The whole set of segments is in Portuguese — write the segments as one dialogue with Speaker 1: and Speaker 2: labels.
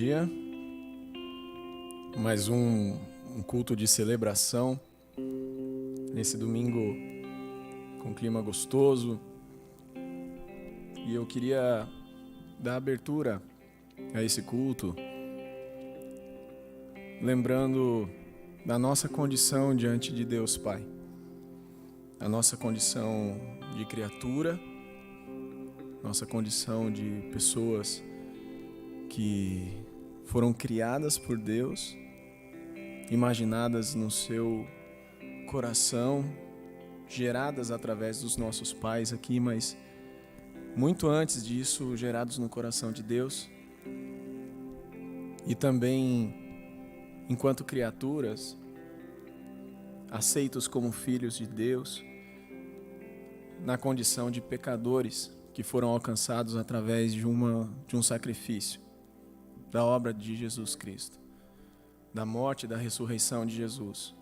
Speaker 1: dia, mais um culto de celebração, nesse domingo com clima gostoso, e eu queria dar abertura a esse culto, lembrando da nossa condição diante de Deus Pai, a nossa condição de criatura, nossa condição de pessoas que foram criadas por Deus, imaginadas no seu coração, geradas através dos nossos pais aqui, mas muito antes disso, gerados no coração de Deus. E também, enquanto criaturas, aceitos como filhos de Deus, na condição de pecadores que foram alcançados através de um sacrifício, da obra de Jesus Cristo, da morte e da ressurreição de Jesus.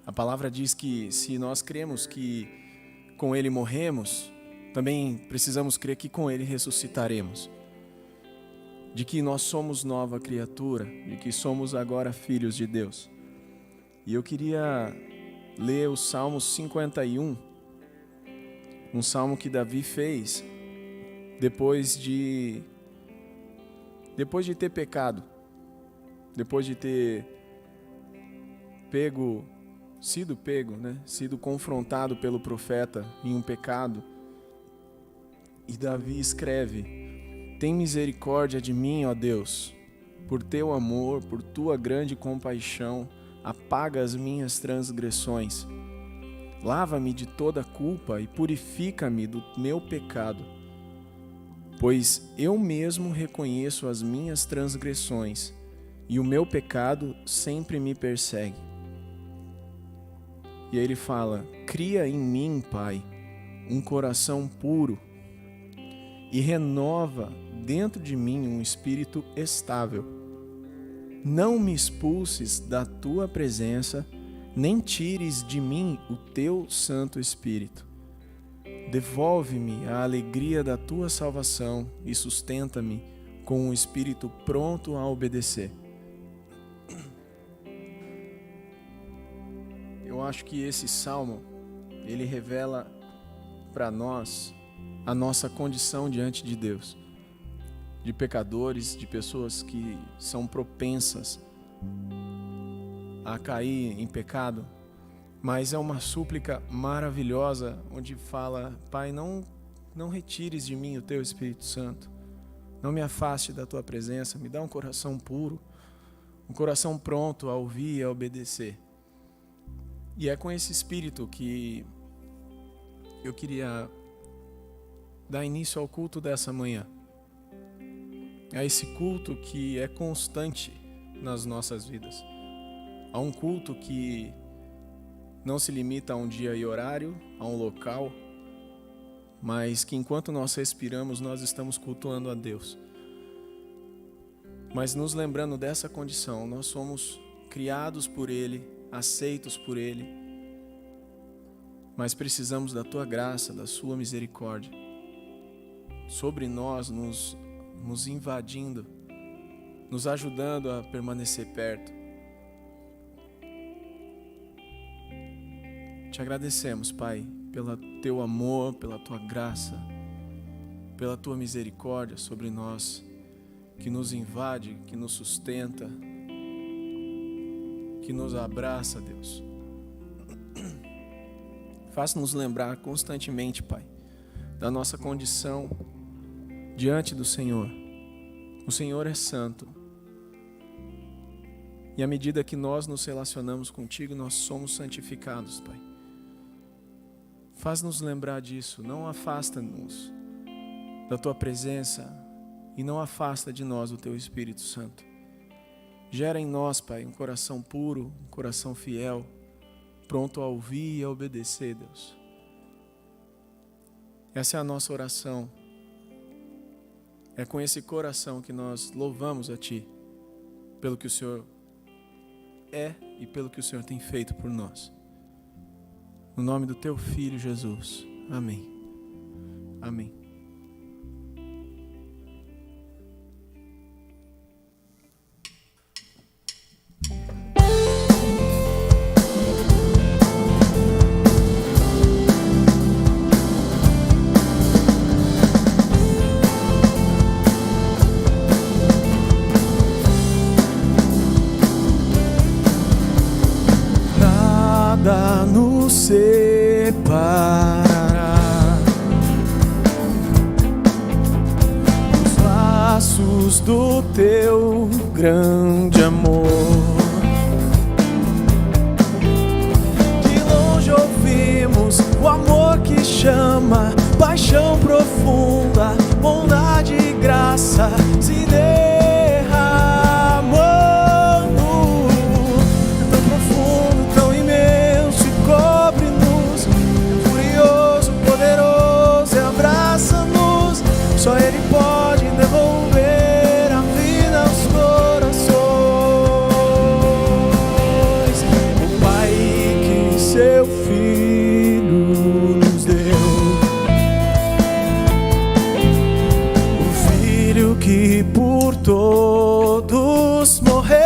Speaker 1: A palavra diz que se nós cremos que com Ele morremos, também precisamos crer que com Ele ressuscitaremos. De que nós somos nova criatura, de que somos agora filhos de Deus. E eu queria ler o Salmo 51, um salmo que Davi fez depois de ter pecado, depois de ter sido confrontado pelo profeta em um pecado. E Davi escreve: tem misericórdia de mim, ó Deus, por teu amor, por tua grande compaixão, apaga as minhas transgressões. Lava-me de toda culpa e purifica-me do meu pecado, pois eu mesmo reconheço as minhas transgressões e o meu pecado sempre me persegue. E aí ele fala: cria em mim, Pai, um coração puro e renova dentro de mim um espírito estável. Não me expulses da tua presença, nem tires de mim o teu Santo Espírito. Devolve-me a alegria da tua salvação e sustenta-me com um espírito pronto a obedecer. Eu acho que esse salmo, ele revela para nós a nossa condição diante de Deus, de pecadores, de pessoas que são propensas a cair em pecado, mas é uma súplica maravilhosa, onde fala: Pai, não retires de mim o teu Espírito Santo, não me afaste da tua presença, me dá um coração puro, um coração pronto a ouvir e a obedecer. E é com esse espírito que eu queria dar início ao culto dessa manhã, a esse culto que é constante nas nossas vidas, a um culto que não se limita a um dia e horário, a um local, mas que enquanto nós respiramos, nós estamos cultuando a Deus. Mas nos lembrando dessa condição, nós somos criados por Ele, aceitos por Ele, mas precisamos da Tua graça, da Sua misericórdia sobre nós, nos invadindo, nos ajudando a permanecer perto. Te agradecemos, Pai, pelo Teu amor, pela Tua graça, pela Tua misericórdia sobre nós, que nos invade, que nos sustenta, que nos abraça, Deus. Faz-nos lembrar constantemente, Pai, da nossa condição diante do Senhor. O Senhor é santo. E à medida que nós nos relacionamos contigo, nós somos santificados, Pai. Faz-nos lembrar disso. Não afasta-nos da Tua presença e não afasta de nós o Teu Espírito Santo. Gera em nós, Pai, um coração puro, um coração fiel, pronto a ouvir e a obedecer, Deus. Essa é a nossa oração. É com esse coração que nós louvamos a Ti, pelo que o Senhor é e pelo que o Senhor tem feito por nós. No nome do Teu Filho Jesus. Amém. Amém. nos separará dos laços do teu grande amor. De longe ouvimos o amor que chama, paixão profunda, bondade e graça se derramando. Tão profundo, tão imenso e cobre-nos, furioso, poderoso e abraça-nos. Só Ele pode devolver a vida aos corações. O Pai que seu Filho nos deu, que por todos morreu,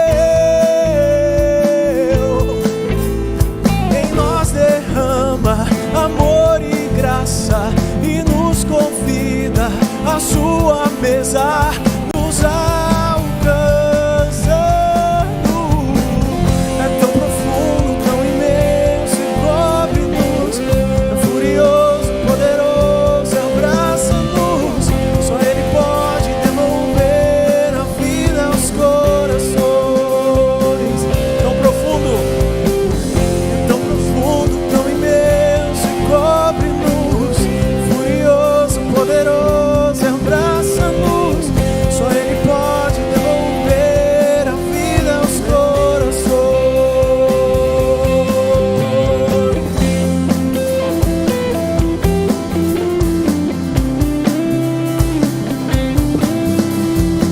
Speaker 1: em nós derrama amor e graça e nos convida à sua mesa, nos alcançando. É tão profundo, tão imenso e cobre-nos, é furioso, poderoso e abraça-nos. Só Ele pode devolver a vida aos corações. Tão profundo, tão imenso e cobre-nos, furioso, poderoso e abraça-nos. Só Ele pode devolver a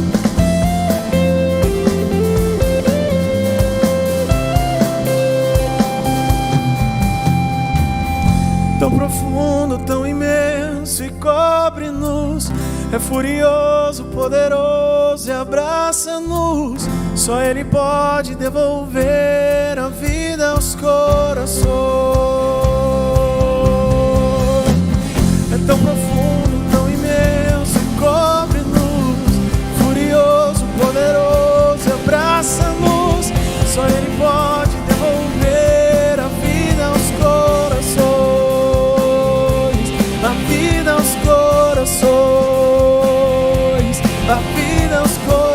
Speaker 1: vida aos corações. Tão profundo, tão imenso e cobre-nos, é furioso, poderoso e abraça-nos. Só Ele pode devolver a vida aos corações. É tão profundo, tão imenso e cobre-nos, furioso, poderoso e abraça-nos. Só Ele pode devolver a vida aos corações, a vida aos corações, a vida aos corações.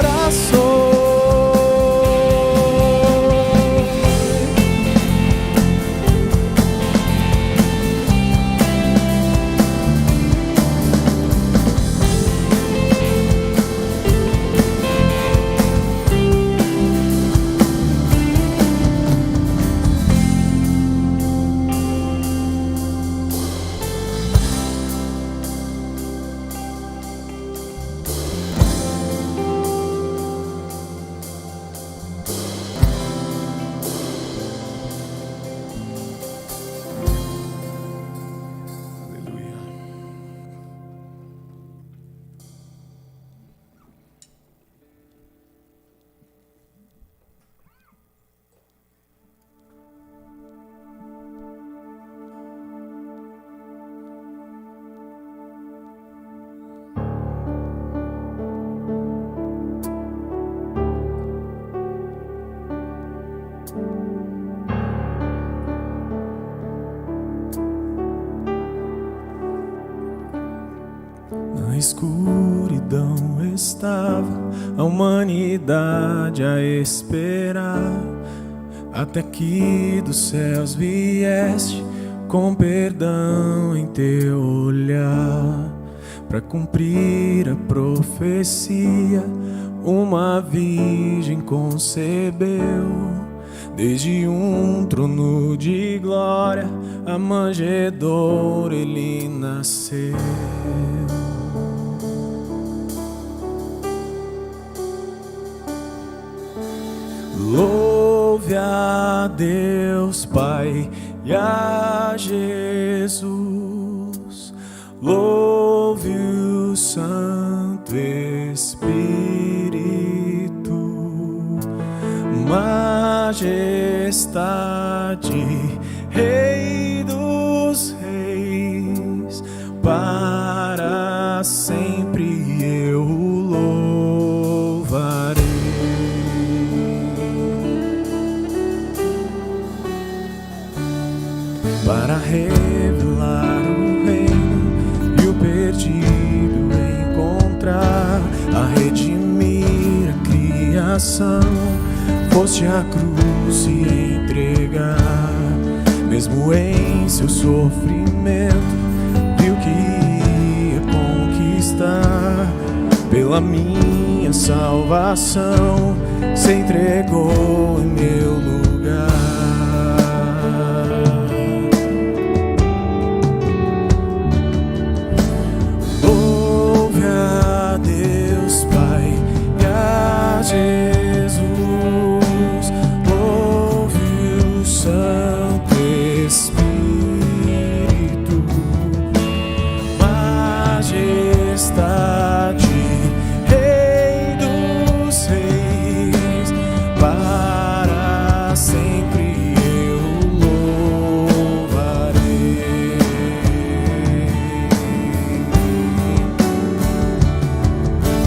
Speaker 1: Na escuridão estava a humanidade a esperar, até que dos céus vieste com perdão em teu olhar, para cumprir a profecia. Uma virgem concebeu, desde um trono de glória, a manjedoura ele nasceu. Louve a Deus Pai e a Jesus, louve o Santo Espírito, majestade, Rei dos Reis, para sempre eu o louvarei. revelar o reino e o perdido encontrar, a redimir a criação. Foste à cruz se entregar, mesmo em seu sofrimento, viu que ia conquistar. Pela minha salvação, se entregou em meu lugar. Louve a Deus Pai e a Jesus, louve o Santo Espírito, majestade, Rei dos reis, para sempre eu louvarei.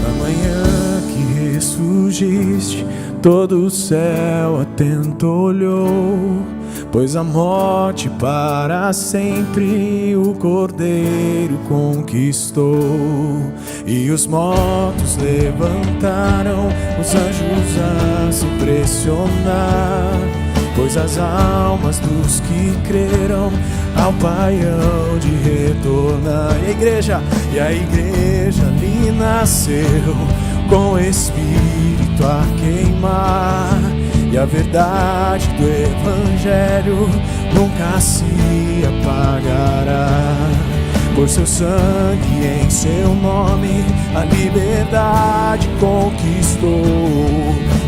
Speaker 1: Na manhã que ressurgiste, todo o céu atento olhou, pois a morte para sempre o Cordeiro conquistou. E os mortos levantaram, os anjos a se impressionar, pois as almas dos que creram ao Pai hão de retornar. E a igreja ali nasceu, com o Espírito a queimar, e a verdade do Evangelho nunca se apagará. Por seu sangue, em seu nome, a liberdade conquistou,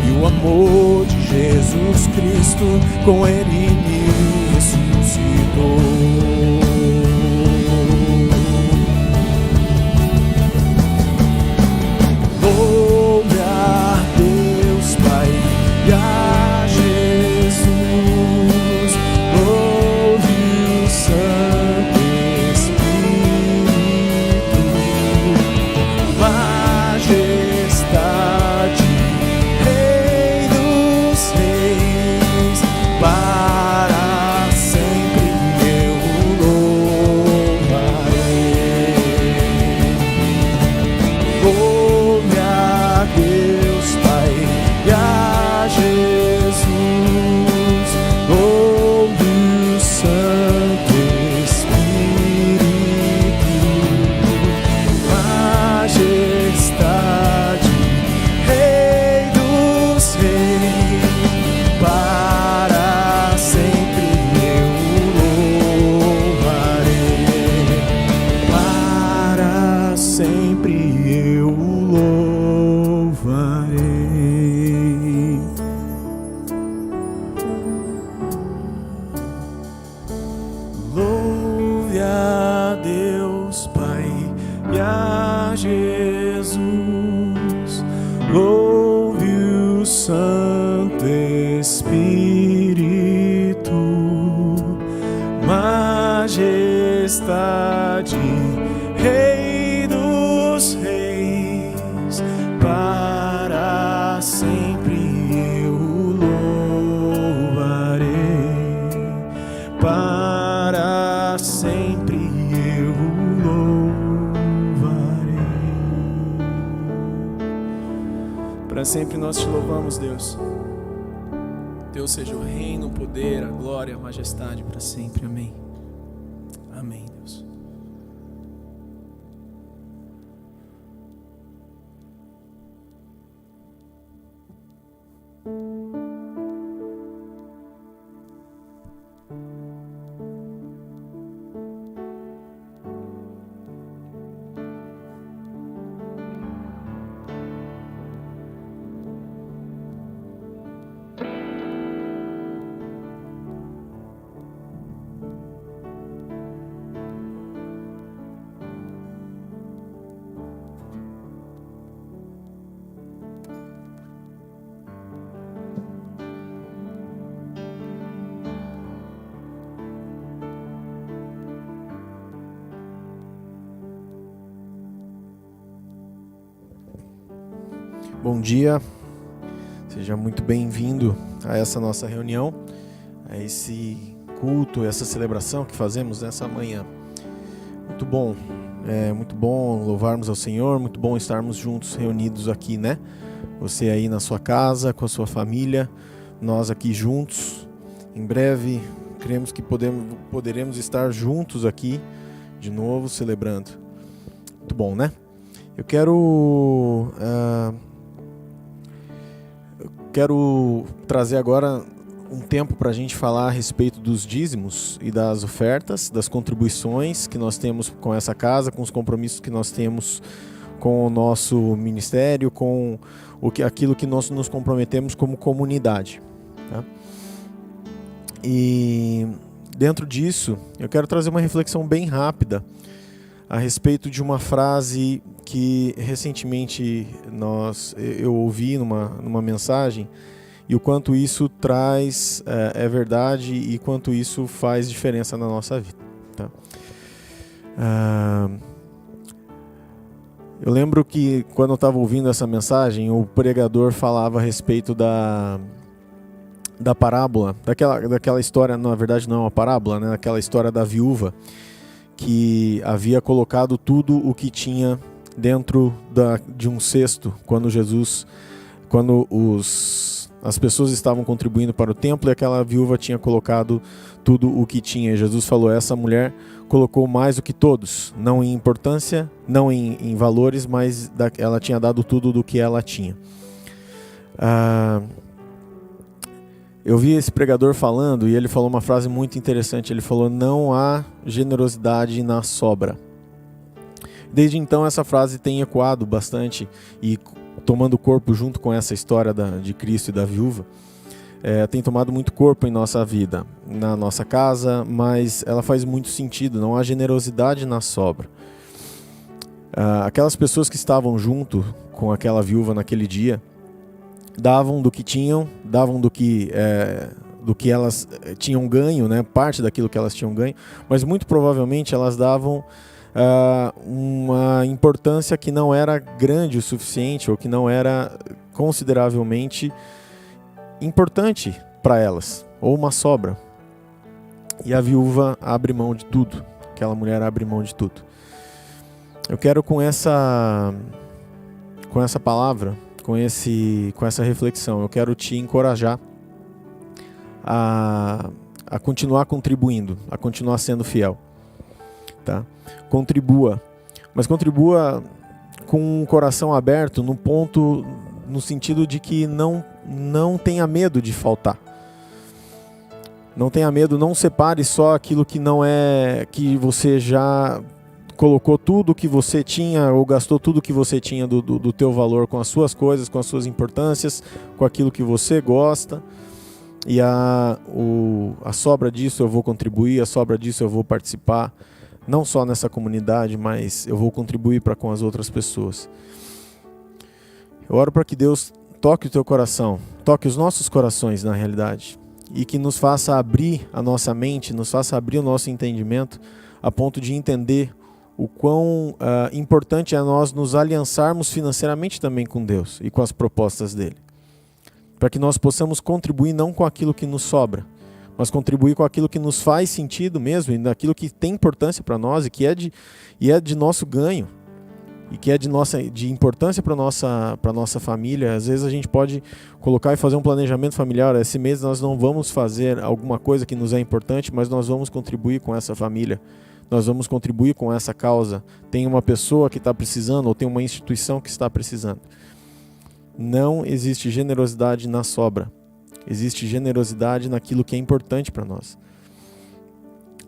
Speaker 1: e o amor de Jesus Cristo com ele me ressuscitou. Louve a Deus Pai e a Jesus, louve o Santo Espírito, majestade, Rei dos reis, para sempre eu louvarei. Louve a Deus Pai e a Jesus, louve o Santo Espírito, majestade, Rei dos reis, para sempre eu louvarei, para sempre eu louvarei. Louve a Deus Pai e a Jesus, louve o Santo Espírito, majestade, Rei dos reis, para sempre eu louvarei, para sempre eu louvarei. Para sempre nós te louvamos, Deus. Teu seja o reino, o poder, a glória, a majestade para sempre. Amém. Amém, Deus. Bom dia, seja muito bem-vindo a essa nossa reunião, a esse culto, essa celebração que fazemos nessa manhã. Muito bom, muito bom louvarmos ao Senhor, muito bom estarmos juntos, reunidos aqui, né? Você aí na sua casa, com a sua família, nós aqui juntos. Em breve, cremos que poderemos estar juntos aqui de novo, celebrando. Muito bom, né? Eu quero trazer agora um tempo para a gente falar a respeito dos dízimos e das ofertas, das contribuições que nós temos com essa casa, com os compromissos que nós temos com o nosso ministério, com aquilo que nós nos comprometemos como comunidade. Tá? E dentro disso, eu quero trazer uma reflexão bem rápida a respeito de uma frase que recentemente eu ouvi numa mensagem, e o quanto isso traz é verdade e quanto isso faz diferença na nossa vida. Tá? Eu lembro que quando eu estava ouvindo essa mensagem, o pregador falava a respeito da parábola, daquela história, na verdade não é uma parábola, né? Daquela história da viúva que havia colocado tudo o que tinha dentro de um cesto quando as pessoas estavam contribuindo para o templo, e aquela viúva tinha colocado tudo o que tinha. Jesus falou: essa mulher colocou mais do que todos, não em importância, não em valores, mas ela tinha dado tudo do que ela tinha. Eu vi esse pregador falando e ele falou uma frase muito interessante. Ele falou: não há generosidade na sobra. Desde então essa frase tem ecoado bastante e tomando corpo junto com essa história de Cristo e da viúva. Tem tomado muito corpo em nossa vida, na nossa casa, mas ela faz muito sentido. Não há generosidade na sobra. Aquelas pessoas que estavam junto com aquela viúva naquele dia davam do que tinham, davam do que elas tinham ganho, né? Parte daquilo que elas tinham ganho, mas muito provavelmente elas davam uma importância que não era grande o suficiente, ou que não era consideravelmente importante para elas, ou uma sobra. E a viúva abre mão de tudo, aquela mulher abre mão de tudo. Eu quero com essa palavra, com essa reflexão, eu quero te encorajar a continuar contribuindo, a continuar sendo fiel. Tá? Contribua, mas contribua com o coração aberto no sentido de que não tenha medo de faltar. Não tenha medo, não separe só aquilo que não é, que você já colocou tudo que você tinha ou gastou tudo que você tinha do teu valor com as suas coisas, com as suas importâncias, com aquilo que você gosta. E a sobra disso eu vou contribuir, a sobra disso eu vou participar, não só nessa comunidade, mas eu vou contribuir para com as outras pessoas. Eu oro para que Deus toque o teu coração, toque os nossos corações na realidade, e que nos faça abrir a nossa mente, nos faça abrir o nosso entendimento a ponto de entender o quão importante é nós nos aliançarmos financeiramente também com Deus e com as propostas dele. Para que nós possamos contribuir não com aquilo que nos sobra, mas contribuir com aquilo que nos faz sentido mesmo, e naquilo que tem importância para nós e é de nosso ganho, e que é de importância para nossa família. Às vezes a gente pode colocar e fazer um planejamento familiar. Esse mês nós não vamos fazer alguma coisa que nos é importante, mas nós vamos contribuir com essa família. Nós vamos contribuir com essa causa. Tem uma pessoa que está precisando, ou tem uma instituição que está precisando. Não existe generosidade na sobra. Existe generosidade naquilo que é importante para nós.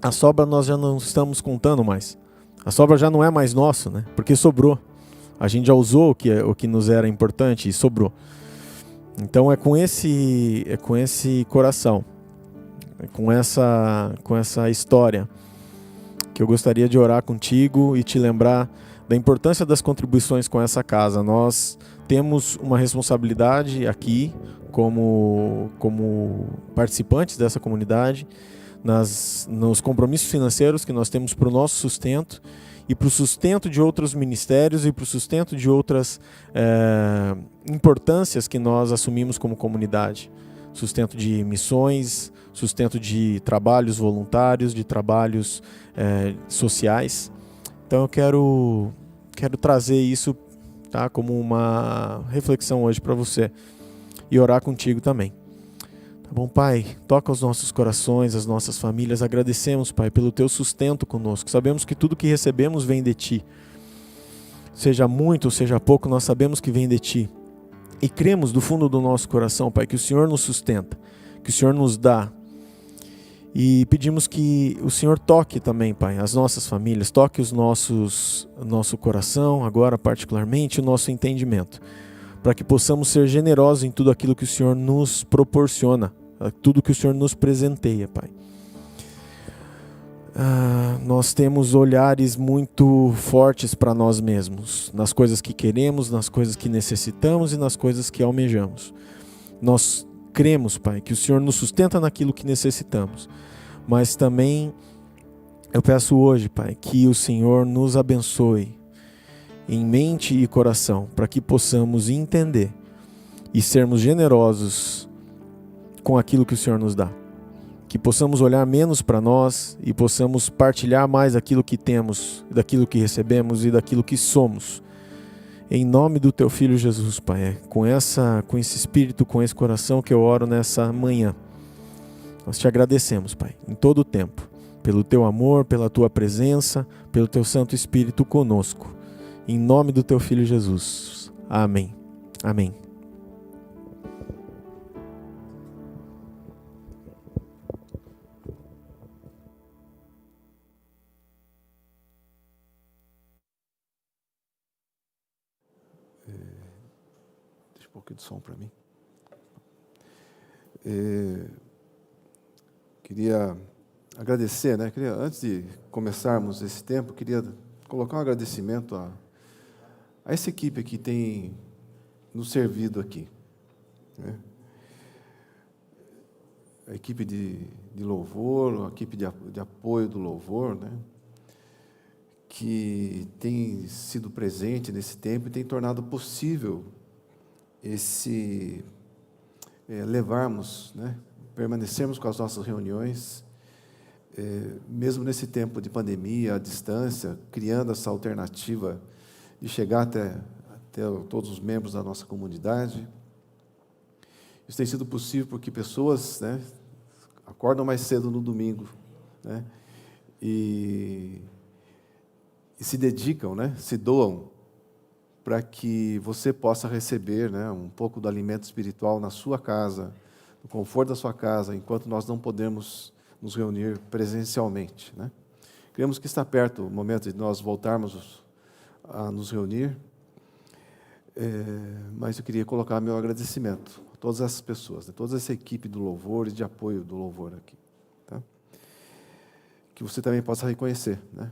Speaker 1: A sobra nós já não estamos contando mais. A sobra já não é mais nosso, né? Porque sobrou. A gente já usou o que nos era importante e sobrou. Então é com esse coração, com essa história, que eu gostaria de orar contigo e te lembrar da importância das contribuições com essa casa. Nós temos uma responsabilidade aqui como participantes dessa comunidade, nos compromissos financeiros que nós temos para o nosso sustento e para o sustento de outros ministérios e para o sustento de outras importâncias que nós assumimos como comunidade. Sustento de missões, sustento de trabalhos voluntários, de trabalhos sociais. Então eu quero trazer isso, tá, como uma reflexão hoje para você e orar contigo também. Tá bom, Pai? Toca os nossos corações, as nossas famílias. Agradecemos, Pai, pelo Teu sustento conosco. Sabemos que tudo que recebemos vem de Ti. Seja muito ou seja pouco, nós sabemos que vem de Ti. E cremos do fundo do nosso coração, Pai, que o Senhor nos sustenta, que o Senhor nos dá. E pedimos que o Senhor toque também, Pai, as nossas famílias, toque nosso coração, agora particularmente o nosso entendimento, para que possamos ser generosos em tudo aquilo que o Senhor nos proporciona, tudo que o Senhor nos presenteia, Pai. Nós temos olhares muito fortes para nós mesmos, nas coisas que queremos, nas coisas que necessitamos e nas coisas que almejamos. Nós cremos, Pai, que o Senhor nos sustenta naquilo que necessitamos, mas também eu peço hoje, Pai, que o Senhor nos abençoe em mente e coração, para que possamos entender e sermos generosos com aquilo que o Senhor nos dá. Que possamos olhar menos para nós e possamos partilhar mais aquilo que temos, daquilo que recebemos e daquilo que somos. Em nome do Teu Filho Jesus, Pai, com esse espírito, com esse coração que eu oro nessa manhã. Nós Te agradecemos, Pai, em todo o tempo, pelo Teu amor, pela Tua presença, pelo Teu Santo Espírito conosco. Em nome do Teu Filho Jesus. Amém. Amém. Deixa um pouquinho de som para mim. Queria agradecer, né? Antes de começarmos esse tempo, queria colocar um agradecimento a essa equipe que tem nos servido aqui, né? A equipe de louvor, a equipe de apoio do louvor, né? Que tem sido presente nesse tempo e tem tornado possível levarmos, né? Permanecermos com as nossas reuniões, mesmo nesse tempo de pandemia, à distância, criando essa alternativa de chegar até todos os membros da nossa comunidade. Isso tem sido possível porque pessoas, né, acordam mais cedo no domingo, né, e se dedicam, né, se doam para que você possa receber, né, um pouco do alimento espiritual na sua casa, no conforto da sua casa, enquanto nós não podemos nos reunir presencialmente, né. Queremos que está perto o momento de nós voltarmos a nos reunir, mas eu queria colocar meu agradecimento a todas essas pessoas, né, toda essa equipe do louvor e de apoio do louvor aqui, tá? Que você também possa reconhecer, né?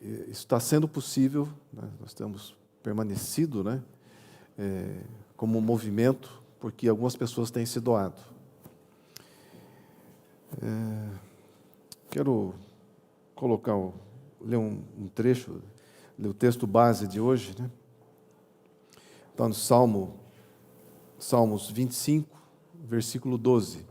Speaker 1: Isso está sendo possível, né? Nós temos permanecido, né, como um movimento, porque algumas pessoas têm se doado. Quero ler um trecho, ler o texto base de hoje, né? Está no Salmos 25, versículo 12.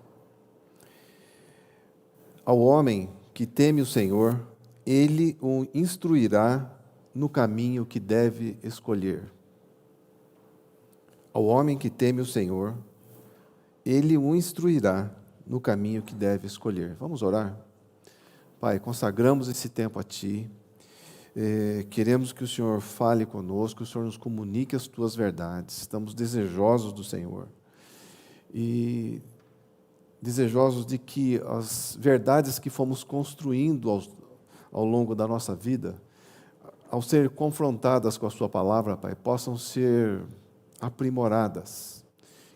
Speaker 1: Ao homem que teme o Senhor, Ele o instruirá no caminho que deve escolher. Ao homem que teme o Senhor, Ele o instruirá no caminho que deve escolher. Vamos orar? Pai, consagramos esse tempo a Ti. Queremos que o Senhor fale conosco, que o Senhor nos comunique as Tuas verdades. Estamos desejosos do Senhor. E desejosos de que as verdades que fomos construindo ao longo da nossa vida, ao ser confrontadas com a Sua palavra, Pai, possam ser aprimoradas,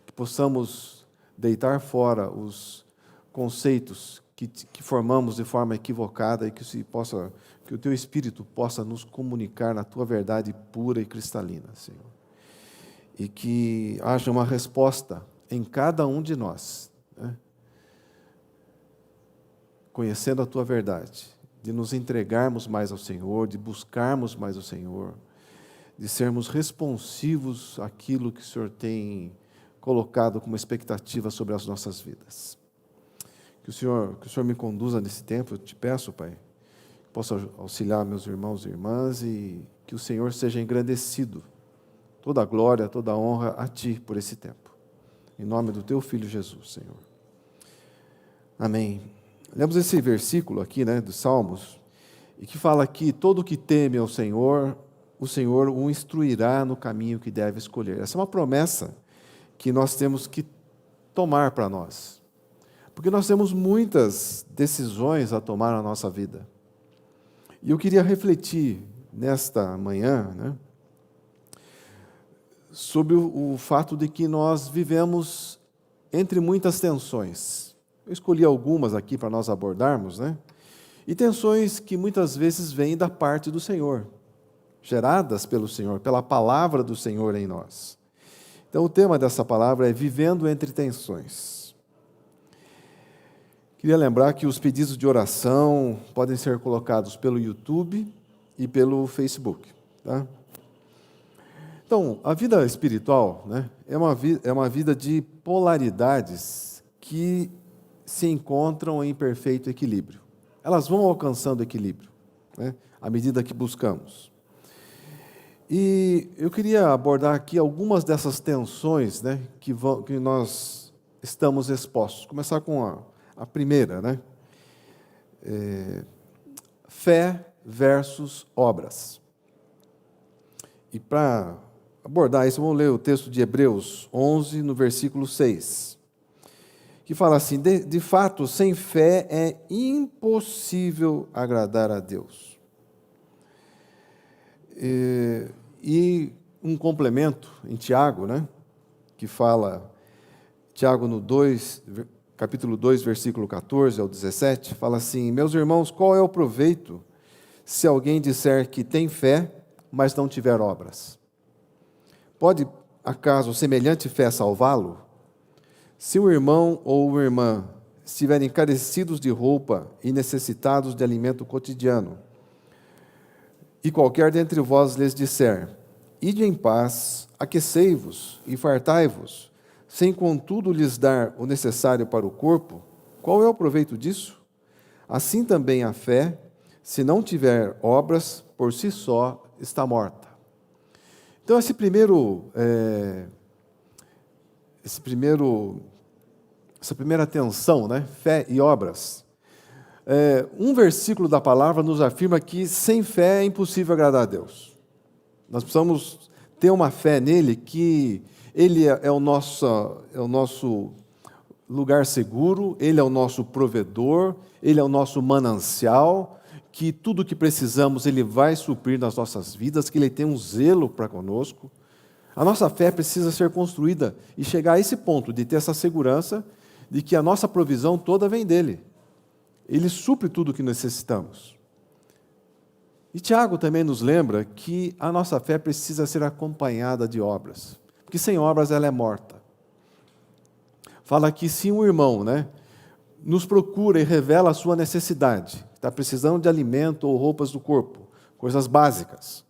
Speaker 1: que possamos deitar fora os conceitos que formamos de forma equivocada e que o Teu Espírito possa nos comunicar na Tua verdade pura e cristalina, Senhor. E que haja uma resposta em cada um de nós, né? Conhecendo a Tua verdade, de nos entregarmos mais ao Senhor, de buscarmos mais o Senhor, de sermos responsivos àquilo que o Senhor tem colocado como expectativa sobre as nossas vidas.
Speaker 2: Que o Senhor me conduza nesse tempo, eu te peço, Pai, que possa auxiliar meus irmãos e irmãs e que o Senhor seja engrandecido. Toda a glória, toda a honra a Ti por esse tempo. Em nome do Teu Filho Jesus, Senhor. Amém. Lemos esse versículo aqui, dos Salmos, e que fala que todo que teme ao Senhor, o Senhor o instruirá no caminho que deve escolher. Essa é uma promessa que nós temos que tomar para nós. Porque nós temos muitas decisões a tomar na nossa vida. E eu queria refletir nesta manhã, sobre o fato de que nós vivemos entre muitas tensões. Eu escolhi algumas aqui para nós abordarmos, E tensões que muitas vezes vêm da parte do Senhor, geradas pelo Senhor, pela palavra do Senhor em nós. Então, o tema dessa palavra é vivendo entre tensões. Queria lembrar que os pedidos de oração podem ser colocados pelo YouTube e pelo Facebook. Tá? Então, a vida espiritual é uma vida de polaridades que se encontram em perfeito equilíbrio. Elas vão alcançando equilíbrio, à medida que buscamos. E eu queria abordar aqui algumas dessas tensões que nós estamos expostos. Começar com a primeira, fé versus obras. E para abordar isso, vamos ler o texto de Hebreus 11, no versículo 6, que fala assim: de fato, sem fé é impossível agradar a Deus. E um complemento em Tiago, que fala, Tiago no capítulo 2, versículo 14 ao 17, fala assim: meus irmãos, qual é o proveito se alguém disser que tem fé, mas não tiver obras? Pode, acaso, semelhante fé salvá-lo? Se um irmão ou uma irmã estiverem carecidos de roupa e necessitados de alimento cotidiano, e qualquer dentre vós lhes disser: ide em paz, aquecei-vos e fartai-vos, sem contudo lhes dar o necessário para o corpo, qual é o proveito disso? Assim também a fé, se não tiver obras, por si só está morta. Então, essa primeira tensão, fé e obras. Um versículo da palavra nos afirma que sem fé é impossível agradar a Deus. Nós precisamos ter uma fé nele, que Ele é o nosso lugar seguro, Ele é o nosso provedor, Ele é o nosso manancial, que tudo que precisamos Ele vai suprir nas nossas vidas, que Ele tem um zelo para conosco. A nossa fé precisa ser construída e chegar a esse ponto de ter essa segurança de que a nossa provisão toda vem dEle. Ele supre tudo o que necessitamos. E Tiago também nos lembra que a nossa fé precisa ser acompanhada de obras, porque sem obras ela é morta. Fala que se um irmão nos procura e revela a sua necessidade, está precisando de alimento ou roupas do corpo, coisas básicas,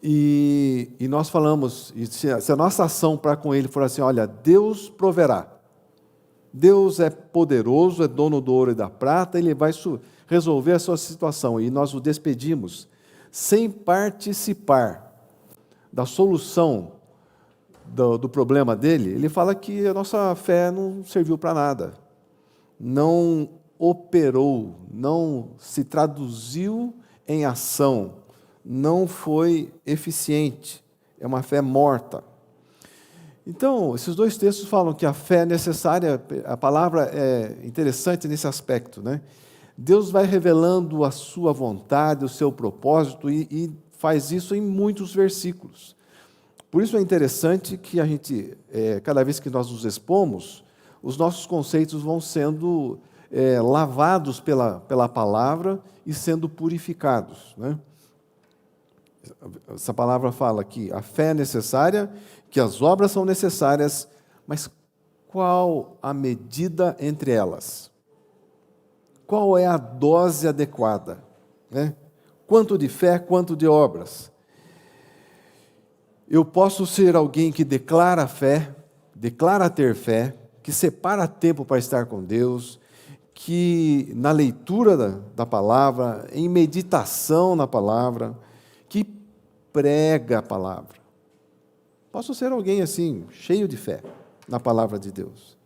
Speaker 2: e nós falamos, se a nossa ação para com ele for assim: olha, Deus proverá, Deus é poderoso, é dono do ouro e da prata, Ele vai resolver a sua situação, e nós o despedimos sem participar da solução do problema dele. Ele fala que a nossa fé não serviu para nada, não operou, não se traduziu em ação, não foi eficiente, é uma fé morta. Então, esses dois textos falam que a fé é necessária, a palavra é interessante nesse aspecto, Deus vai revelando a sua vontade, o seu propósito, e faz isso em muitos versículos. Por isso é interessante que a gente, cada vez que nós nos expomos, os nossos conceitos vão sendo lavados pela palavra e sendo purificados. Essa palavra fala que a fé é necessária, que as obras são necessárias, mas qual a medida entre elas? Qual é a dose adequada? Quanto de fé, quanto de obras? Eu posso ser alguém que declara fé, declara ter fé, que separa tempo para estar com Deus, que na leitura da palavra, em meditação na palavra, que prega a palavra. Posso ser alguém assim, cheio de fé na palavra de Deus.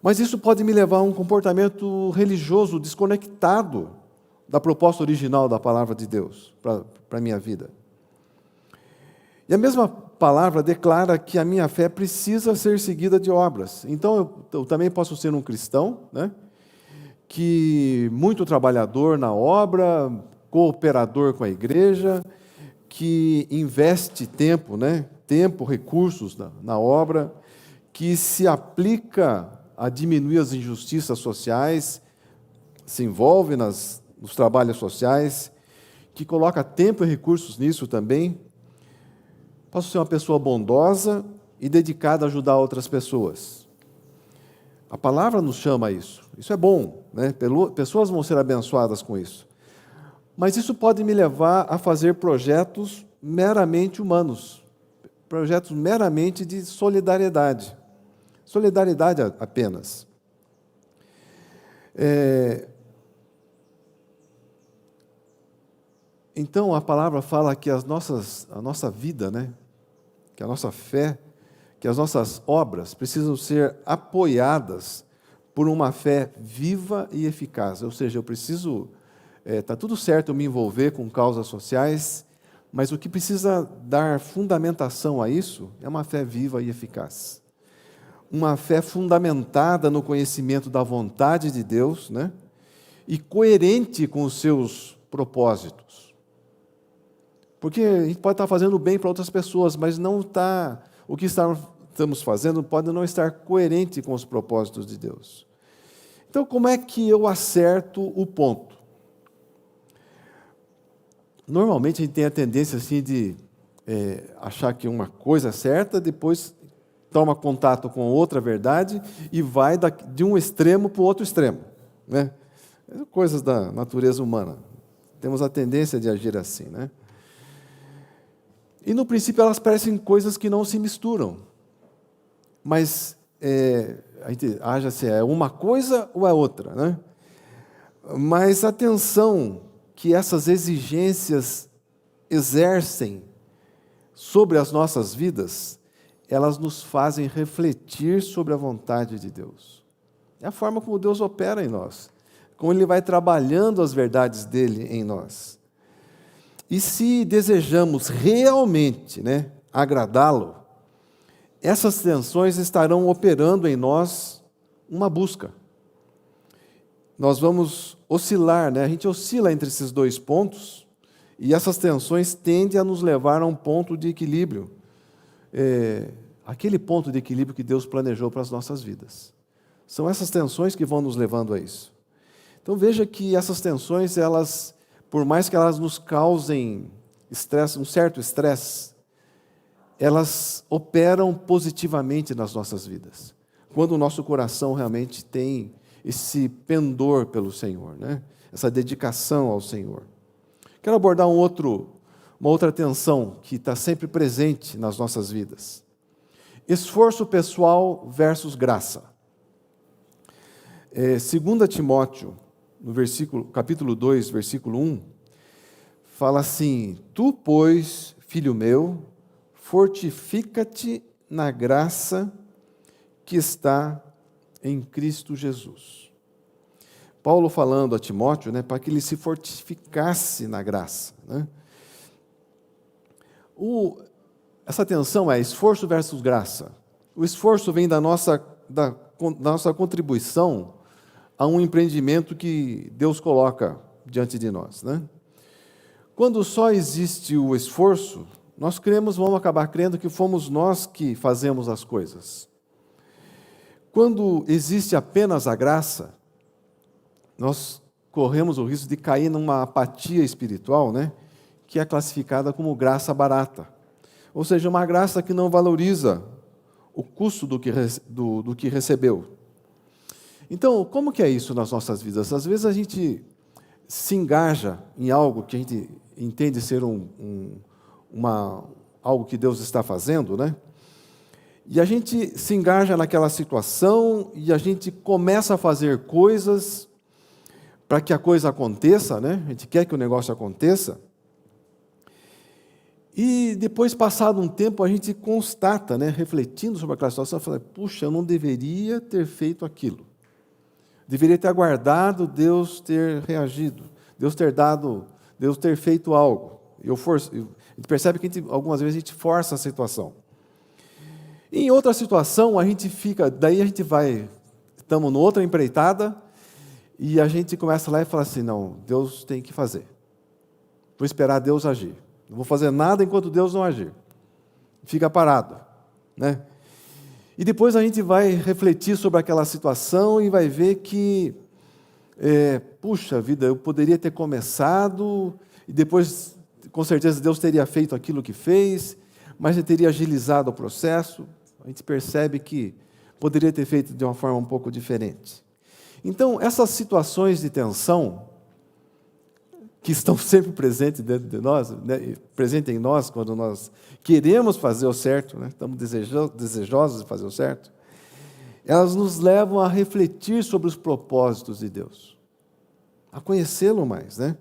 Speaker 2: Mas isso pode me levar a um comportamento religioso desconectado da proposta original da palavra de Deus para a minha vida. E a mesma palavra declara que a minha fé precisa ser seguida de obras. Então, eu também posso ser um cristão, né, que muito trabalhador na obra, cooperador com a igreja, que investe tempo, né, recursos na obra, que se aplica a diminuir as injustiças sociais, se envolve nos trabalhos sociais, que coloca tempo e recursos nisso também. Posso ser uma pessoa bondosa e dedicada a ajudar outras pessoas. A palavra nos chama a isso. Isso é bom, né? Pessoas vão ser abençoadas com isso. Mas isso pode me levar a fazer projetos meramente humanos, projetos meramente de solidariedade. Solidariedade apenas. Então, a palavra fala que a nossa vida, né, que a nossa fé, que as nossas obras precisam ser apoiadas por uma fé viva e eficaz. Ou seja, eu preciso, está tudo certo eu me envolver com causas sociais, mas o que precisa dar fundamentação a isso é uma fé viva e eficaz. Uma fé fundamentada no conhecimento da vontade de Deus, né, e coerente com os seus propósitos. Porque a gente pode estar fazendo bem para outras pessoas, mas o que estamos fazendo pode não estar coerente com os propósitos de Deus. Então, como é que eu acerto o ponto? Normalmente a gente tem a tendência assim, de achar que uma coisa é certa, depois toma contato com outra verdade e vai de um extremo para o outro extremo, né? Coisas da natureza humana. Temos a tendência de agir assim, né? E no princípio elas parecem coisas que não se misturam. Mas a gente acha se é uma coisa ou é outra, né? Mas atenção que essas exigências exercem sobre as nossas vidas, elas nos fazem refletir sobre a vontade de Deus. É a forma como Deus opera em nós, como Ele vai trabalhando as verdades dele em nós. E se desejamos realmente, né, agradá-lo, essas tensões estarão operando em nós uma busca. Nós vamos oscilar, né? A gente oscila entre esses dois pontos, e essas tensões tendem a nos levar a um ponto de equilíbrio. Aquele ponto de equilíbrio que Deus planejou para as nossas vidas. São essas tensões que vão nos levando a isso. Então veja que essas tensões, por mais que elas nos causem estresse, um certo estresse, elas operam positivamente nas nossas vidas. Quando o nosso coração realmente tem esse pendor pelo Senhor, né? Essa dedicação ao Senhor. Quero abordar uma outra tensão que está sempre presente nas nossas vidas. Esforço pessoal versus graça. 2 Timóteo, no capítulo 2, versículo 1, fala assim: Tu, pois, filho meu, fortifica-te na graça que está em Cristo Jesus. Paulo falando a Timóteo, né, para que ele se fortificasse na graça, né? Essa tensão é esforço versus graça. O esforço vem da nossa contribuição a um empreendimento que Deus coloca diante de nós, né? Quando só existe o esforço, vamos acabar crendo que fomos nós que fazemos as coisas. Quando existe apenas a graça, nós corremos o risco de cair numa apatia espiritual, né, que é classificada como graça barata. Ou seja, uma graça que não valoriza o custo do que recebeu. Então, como que é isso nas nossas vidas? Às vezes a gente se engaja em algo que a gente entende ser algo que Deus está fazendo, né? E a gente se engaja naquela situação e a gente começa a fazer coisas para que a coisa aconteça, né? A gente quer que o negócio aconteça. E depois, passado um tempo, a gente constata, né, refletindo sobre aquela situação, fala, puxa, eu não deveria ter feito aquilo. Deveria ter aguardado Deus ter reagido, Deus ter feito algo. A gente percebe que algumas vezes a gente força a situação. Em outra situação, estamos em outra empreitada, e a gente começa lá e fala assim, não, Deus tem que fazer. Vou esperar Deus agir. Não vou fazer nada enquanto Deus não agir. Fica parado, né? E depois a gente vai refletir sobre aquela situação e vai ver que, puxa vida, eu poderia ter começado, e depois, com certeza, Deus teria feito aquilo que fez, mas ele teria agilizado o processo. A gente percebe que poderia ter feito de uma forma um pouco diferente. Então, essas situações de tensão, que estão sempre presentes dentro de nós, né, presentes em nós quando nós queremos fazer o certo, né, estamos desejosos de fazer o certo, elas nos levam a refletir sobre os propósitos de Deus, a conhecê-lo mais, né?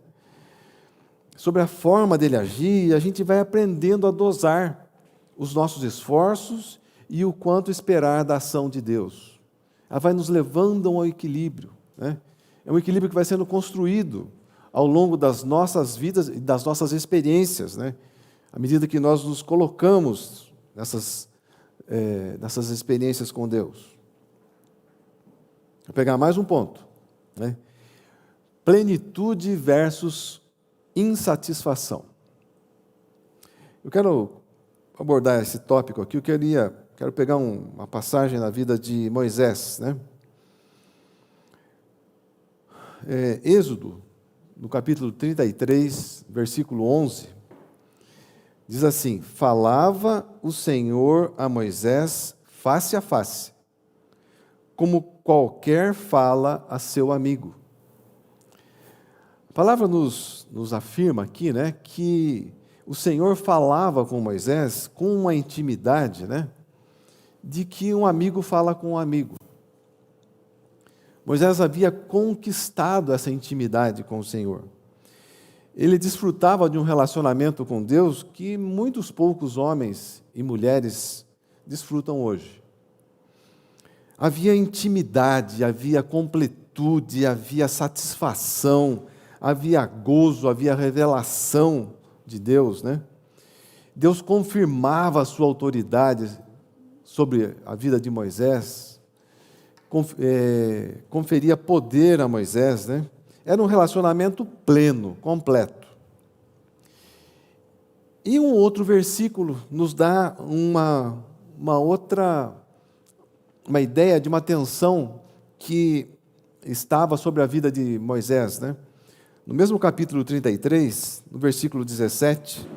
Speaker 2: Sobre a forma dele agir, e a gente vai aprendendo a dosar os nossos esforços e o quanto esperar da ação de Deus. Ela vai nos levando ao equilíbrio, né? É um equilíbrio que vai sendo construído ao longo das nossas vidas e das nossas experiências, né? À medida que nós nos colocamos nessas experiências com Deus. Vou pegar mais um ponto, né? Plenitude versus insatisfação. Eu quero abordar esse tópico aqui. Quero pegar uma passagem na vida de Moisés, né? Êxodo, no capítulo 33, versículo 11, diz assim: falava o Senhor a Moisés face a face, como qualquer fala a seu amigo. A palavra nos afirma aqui, né, que o Senhor falava com Moisés com uma intimidade, né, de que um amigo fala com um amigo. Moisés havia conquistado essa intimidade com o Senhor. Ele desfrutava de um relacionamento com Deus que muitos poucos homens e mulheres desfrutam hoje. Havia intimidade, havia completude, havia satisfação, havia gozo, havia revelação de Deus, né? Deus confirmava a sua autoridade sobre a vida de Moisés, conferia poder a Moisés, né? Era um relacionamento pleno, completo. E um outro versículo nos dá uma ideia de uma tensão que estava sobre a vida de Moisés, né? No mesmo capítulo 33, no versículo 17,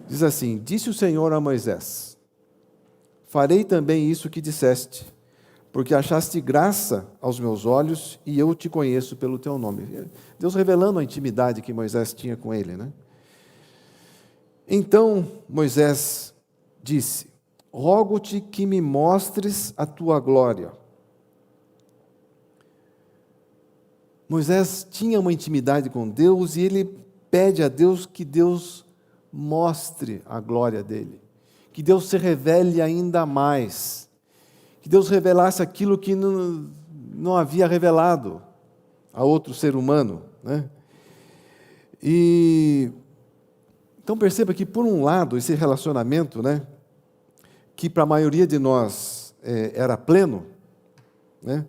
Speaker 2: diz assim: disse o Senhor a Moisés: farei também isso que disseste, porque achaste graça aos meus olhos e eu te conheço pelo teu nome. Deus revelando a intimidade que Moisés tinha com ele, né? Então Moisés disse: rogo-te que me mostres a tua glória. Moisés tinha uma intimidade com Deus e ele pede a Deus que Deus mostre a glória dele, que Deus se revele ainda mais, que Deus revelasse aquilo que não havia revelado a outro ser humano, né? Então perceba que, por um lado, esse relacionamento, né, que para a maioria de nós era pleno, né,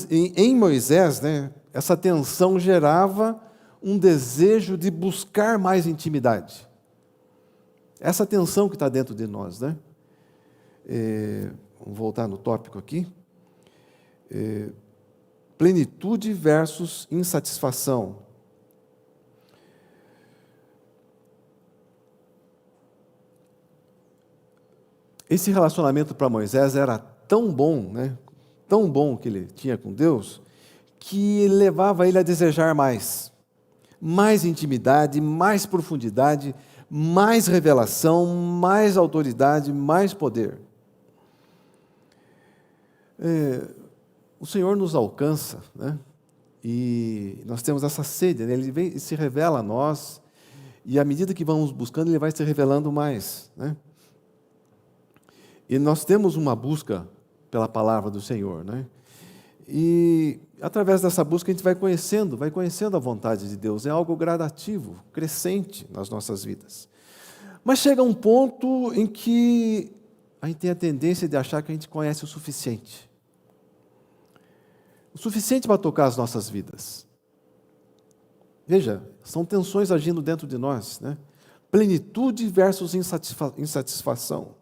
Speaker 2: em Moisés, né, essa tensão gerava um desejo de buscar mais intimidade. Essa tensão que está dentro de nós, né? Vamos voltar no tópico aqui. Plenitude versus insatisfação. Esse relacionamento para Moisés era tão bom, né? Tão bom que ele tinha com Deus, que levava ele a desejar mais intimidade, mais profundidade, mais revelação, mais autoridade, mais poder. o Senhor nos alcança, né? E nós temos essa sede, né? Ele vem e se revela a nós, e à medida que vamos buscando, Ele vai se revelando mais, né? E nós temos uma busca pela palavra do Senhor, né? E através dessa busca a gente vai conhecendo a vontade de Deus. É algo gradativo, crescente nas nossas vidas. Mas chega um ponto em que a gente tem a tendência de achar que a gente conhece o suficiente. O suficiente para tocar as nossas vidas. Veja, são tensões agindo dentro de nós, né? Plenitude versus insatisfação.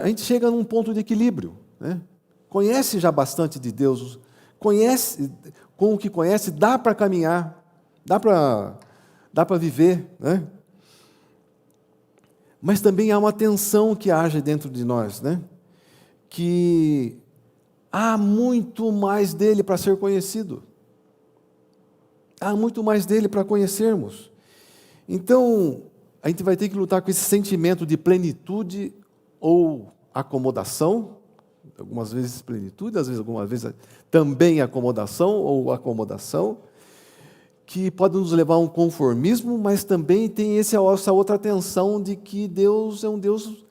Speaker 2: A gente chega num ponto de equilíbrio, né? Conhece já bastante de Deus, com o que conhece, dá para caminhar, dá para viver, né? Mas também há uma tensão que age dentro de nós, né? Que há muito mais dele para ser conhecido. Há muito mais dele para conhecermos. Então, a gente vai ter que lutar com esse sentimento de plenitude ou acomodação, algumas vezes plenitude, algumas vezes também acomodação ou acomodação, que pode nos levar a um conformismo, mas também tem essa outra tensão de que Deus é um Deus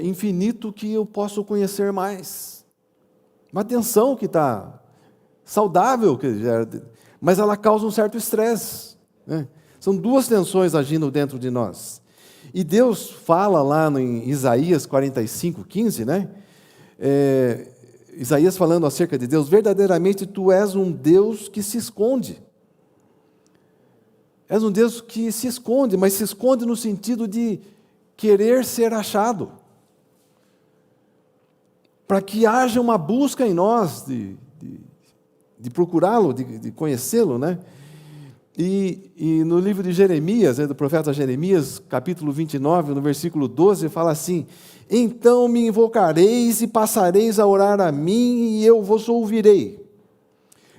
Speaker 2: infinito que eu posso conhecer mais. Uma tensão que está saudável, mas ela causa um certo estresse, né? São duas tensões agindo dentro de nós. E Deus fala lá em Isaías 45:15, né? Isaías falando acerca de Deus: verdadeiramente tu és um Deus que se esconde. És um Deus que se esconde, mas se esconde no sentido de querer ser achado. Para que haja uma busca em nós de procurá-lo, de conhecê-lo, né? E no livro de Jeremias, do profeta Jeremias, capítulo 29, no versículo 12, fala assim: então me invocareis e passareis a orar a mim, e eu vos ouvirei.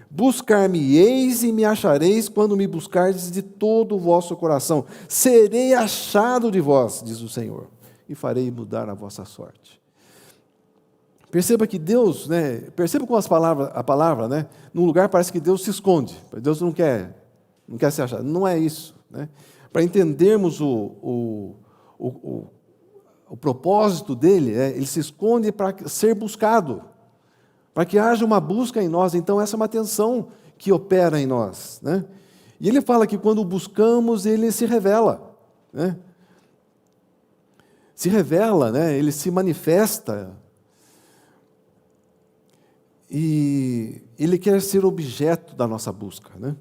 Speaker 2: Buscar-me-eis e me achareis quando me buscardes de todo o vosso coração. Serei achado de vós, diz o Senhor, e farei mudar a vossa sorte. Perceba que Deus, né, perceba com a palavra, né, num lugar parece que Deus se esconde, Deus não quer ser achado. Não é isso, né? Para entendermos o propósito dele, ele se esconde para ser buscado, para que haja uma busca em nós. Então essa é uma tensão que opera em nós, né? E ele fala que quando buscamos, ele se revela, né? Se revela, né? Ele se manifesta. E ele quer ser objeto da nossa busca, né?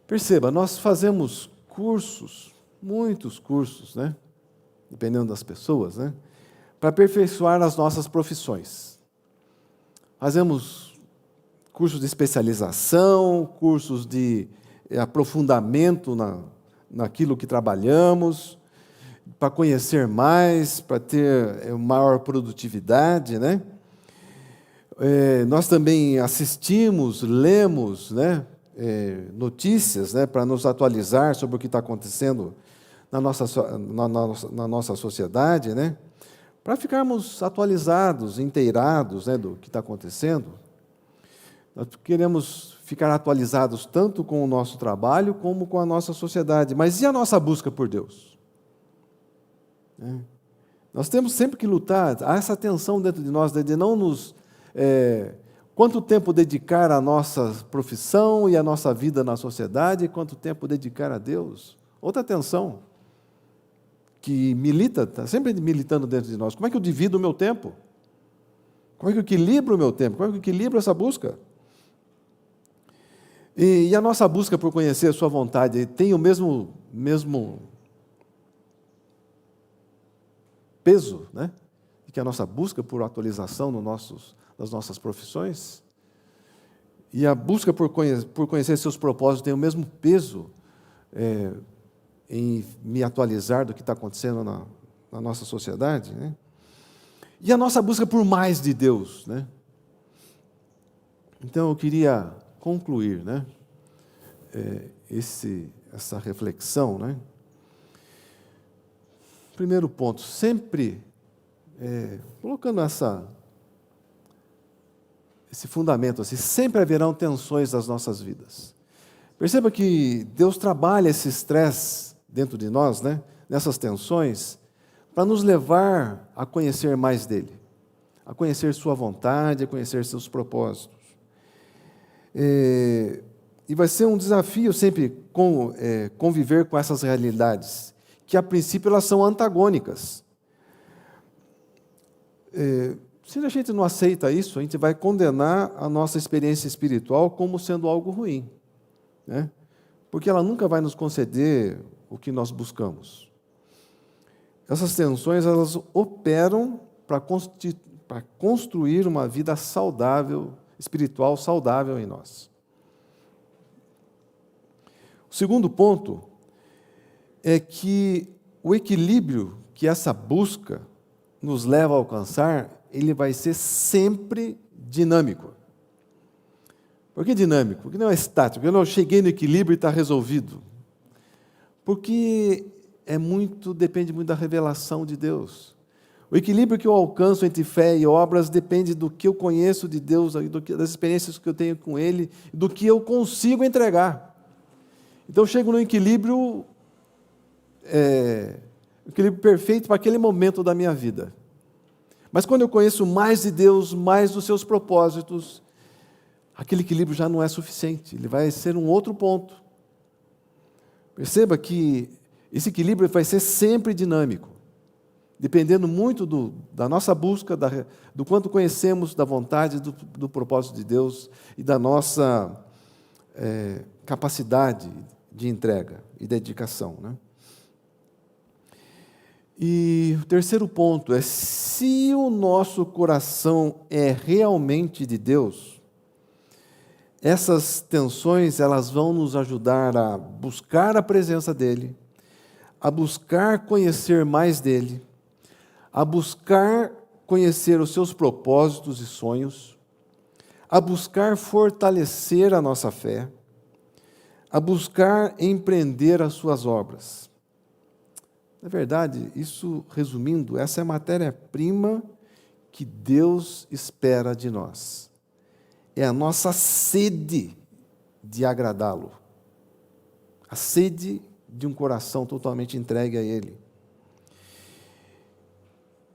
Speaker 2: Perceba, nós fazemos cursos, muitos cursos, né? Dependendo das pessoas, né? Para aperfeiçoar as nossas profissões. Fazemos cursos de especialização, cursos de aprofundamento naquilo que trabalhamos, para conhecer mais, para ter maior produtividade, né? Nós também assistimos, lemos, né, notícias, né, para nos atualizar sobre o que está acontecendo na nossa sociedade, né, para ficarmos atualizados, inteirados, né, do que está acontecendo. Nós queremos ficar atualizados tanto com o nosso trabalho como com a nossa sociedade. Mas e a nossa busca por Deus? Nós temos sempre que lutar, há essa tensão dentro de nós de não nos... quanto tempo dedicar à nossa profissão e à nossa vida na sociedade, e quanto tempo dedicar a Deus. Outra tensão que milita, está sempre militando dentro de nós. Como é que eu divido o meu tempo? Como é que eu equilibro o meu tempo? Como é que eu equilibro essa busca? E a nossa busca por conhecer a sua vontade tem o mesmo peso, né, que a nossa busca por atualização das nossas profissões? E a busca por conhecer seus propósitos tem o mesmo peso em me atualizar do que está acontecendo na nossa sociedade, né? E a nossa busca por mais de Deus, né? Então eu queria concluir, né, essa reflexão, né? Primeiro ponto, sempre colocando esse fundamento, assim, sempre haverão tensões nas nossas vidas. Perceba que Deus trabalha esse estresse dentro de nós, né, nessas tensões, para nos levar a conhecer mais dele, a conhecer sua vontade, a conhecer seus propósitos. E vai ser um desafio sempre conviver com essas realidades, que a princípio elas são antagônicas. Se a gente não aceita isso, a gente vai condenar a nossa experiência espiritual como sendo algo ruim, né? Porque ela nunca vai nos conceder o que nós buscamos. Essas tensões, elas operam para construir uma vida saudável, espiritual saudável em nós. O segundo ponto é que o equilíbrio que essa busca nos leva a alcançar, ele vai ser sempre dinâmico. Por que dinâmico? Porque não é estático. Eu não cheguei no equilíbrio e está resolvido. Porque depende muito da revelação de Deus. O equilíbrio que eu alcanço entre fé e obras depende do que eu conheço de Deus, das experiências que eu tenho com Ele, do que eu consigo entregar. Então eu chego no equilíbrio perfeito para aquele momento da minha vida. Mas quando eu conheço mais de Deus, mais dos seus propósitos, aquele equilíbrio já não é suficiente, ele vai ser um outro ponto. Perceba que esse equilíbrio vai ser sempre dinâmico, dependendo muito da nossa busca, do quanto conhecemos da vontade, do propósito de Deus e da nossa capacidade de entrega e dedicação, né? E o terceiro ponto é, se o nosso coração é realmente de Deus, essas tensões elas vão nos ajudar a buscar a presença dEle, a buscar conhecer mais dEle, a buscar conhecer os seus propósitos e sonhos, a buscar fortalecer a nossa fé, a buscar empreender as suas obras. Na verdade, isso, resumindo, essa é a matéria-prima que Deus espera de nós. É a nossa sede de agradá-lo. A sede de um coração totalmente entregue a Ele.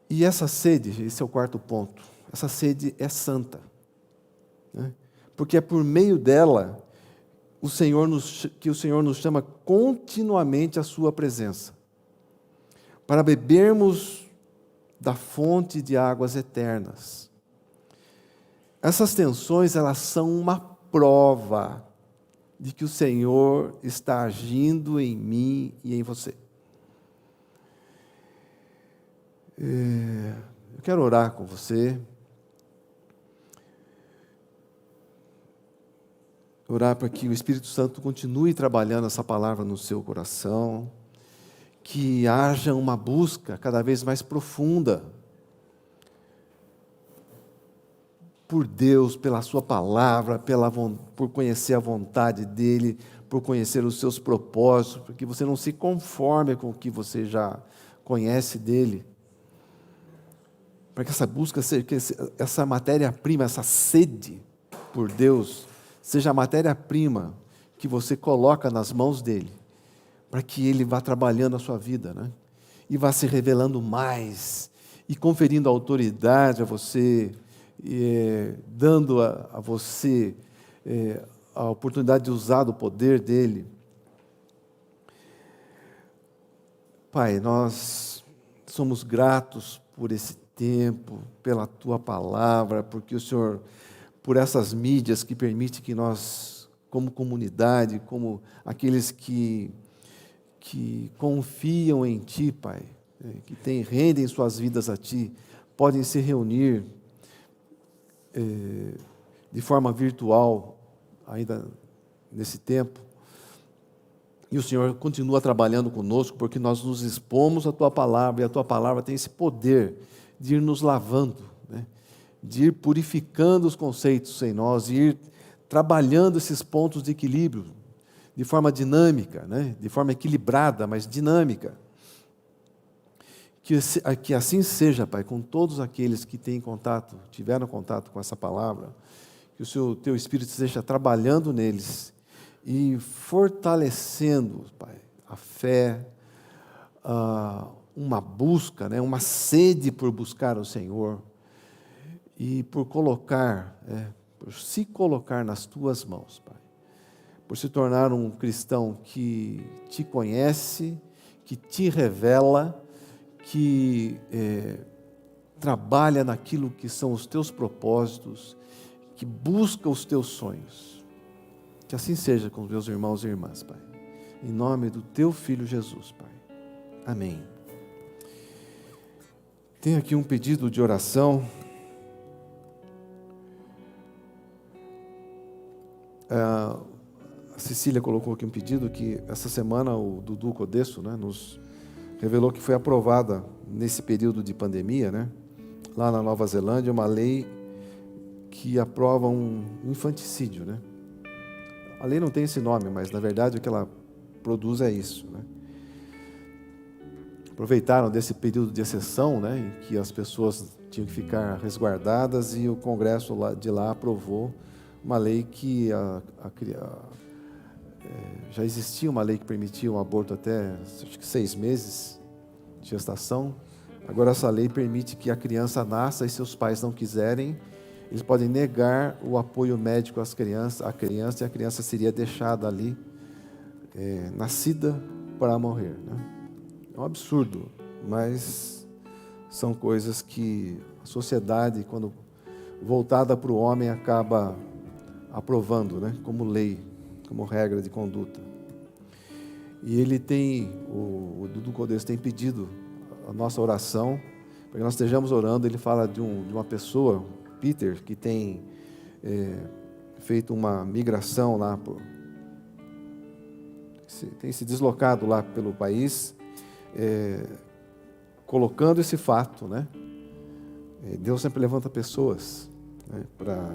Speaker 2: E essa sede, esse é o quarto ponto, essa sede é santa, né? Porque é por meio dela que o Senhor nos chama continuamente à sua presença, para bebermos da fonte de águas eternas. Essas tensões, elas são uma prova de que o Senhor está agindo em mim e em você. Eu quero orar com você, orar para que o Espírito Santo continue trabalhando essa palavra no seu coração, que haja uma busca cada vez mais profunda por Deus, pela sua palavra, por conhecer a vontade dEle, por conhecer os seus propósitos, para que você não se conforme com o que você já conhece dEle. Para que essa busca, essa matéria-prima, essa sede por Deus, seja a matéria-prima que você coloca nas mãos dEle, para que Ele vá trabalhando a sua vida, né? E vá se revelando mais, e conferindo autoridade a você, dando a você a oportunidade de usar do poder dEle. Pai, nós somos gratos por esse tempo, pela Tua palavra, porque o Senhor, por essas mídias que permite que nós, como comunidade, como aqueles que confiam em Ti, Pai, que rendem suas vidas a Ti, podem se reunir de forma virtual, ainda nesse tempo. E o Senhor continua trabalhando conosco, porque nós nos expomos à Tua palavra, e a Tua palavra tem esse poder de ir nos lavando, né? De ir purificando os conceitos em nós, de ir trabalhando esses pontos de equilíbrio, de forma dinâmica, né? De forma equilibrada, mas dinâmica. Que assim seja, Pai, com todos aqueles que tiveram contato com essa palavra, que o Teu Espírito esteja trabalhando neles e fortalecendo, Pai, a fé, uma busca, né, uma sede por buscar o Senhor e por se colocar nas Tuas mãos, Pai, por se tornar um cristão que Te conhece, que Te revela, que trabalha naquilo que são os Teus propósitos, que busca os Teus sonhos. Que assim seja com os meus irmãos e irmãs, Pai. Em nome do Teu Filho Jesus, Pai. Amém. Tem aqui um pedido de oração. A Cecília colocou aqui um pedido que essa semana o Dudu Codesso, né, nos revelou que foi aprovada nesse período de pandemia, né, lá na Nova Zelândia, uma lei que aprova um infanticídio, né? A lei não tem esse nome, mas na verdade o que ela produz é isso, né? Aproveitaram desse período de exceção, né, em que as pessoas tinham que ficar resguardadas, e o Congresso de lá aprovou uma lei que já existia uma lei que permitia um aborto até, acho que 6 meses de gestação. Agora essa lei permite que a criança nasça e, se os pais não quiserem, eles podem negar o apoio médico à criança, e a criança seria deixada ali, nascida para morrer, né? É um absurdo, mas são coisas que a sociedade, quando voltada para o homem, acaba aprovando, né, como lei, como regra de conduta. E o Dudu Codesso tem pedido a nossa oração, para que nós estejamos orando. Ele fala de uma pessoa, Peter, que tem feito uma migração lá, tem se deslocado lá pelo país, colocando esse fato, né? Deus sempre levanta pessoas, né, para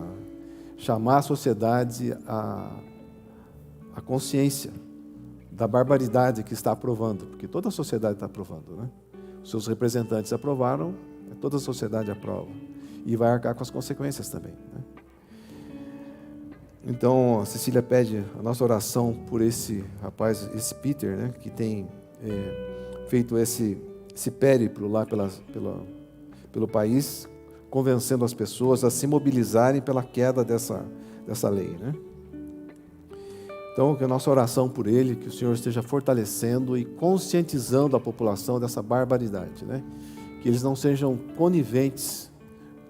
Speaker 2: chamar a sociedade à consciência da barbaridade que está aprovando, porque toda a sociedade está aprovando, né? Os seus representantes aprovaram, toda a sociedade aprova, e vai arcar com as consequências também, né? Então, a Cecília pede a nossa oração por esse rapaz, esse Peter, né, que tem feito esse périplo lá pelo país, convencendo as pessoas a se mobilizarem pela queda dessa lei, né? Então, que a nossa oração por ele, que o Senhor esteja fortalecendo e conscientizando a população dessa barbaridade, né? Que eles não sejam coniventes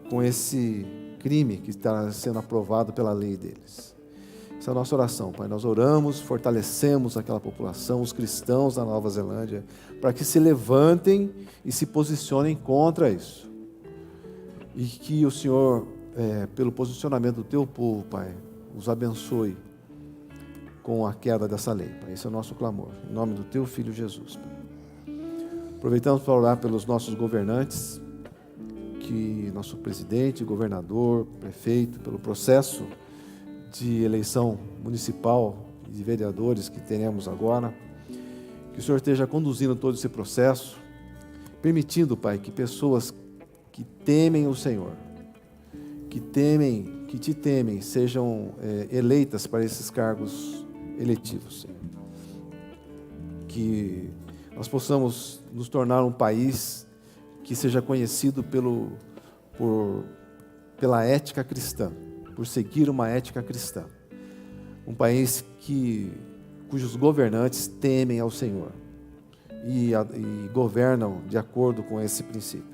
Speaker 2: com esse crime que está sendo aprovado pela lei deles. Essa é a nossa oração, Pai. Nós oramos, fortalecemos aquela população, os cristãos da Nova Zelândia, para que se levantem e se posicionem contra isso. E que o Senhor, pelo posicionamento do Teu povo, Pai, os abençoe com a queda dessa lei, Pai. Esse é o nosso clamor, em nome do Teu Filho Jesus, Pai. Aproveitamos para orar pelos nossos governantes, que nosso presidente, governador, prefeito, pelo processo de eleição municipal e de vereadores que teremos agora, que o Senhor esteja conduzindo todo esse processo, permitindo, Pai, que pessoas que temem o Senhor, que Te temem, sejam eleitas para esses cargos eletivos, Senhor. Que nós possamos nos tornar um país que seja conhecido pela ética cristã, por seguir uma ética cristã. Um país cujos governantes temem ao Senhor e governam de acordo com esse princípio.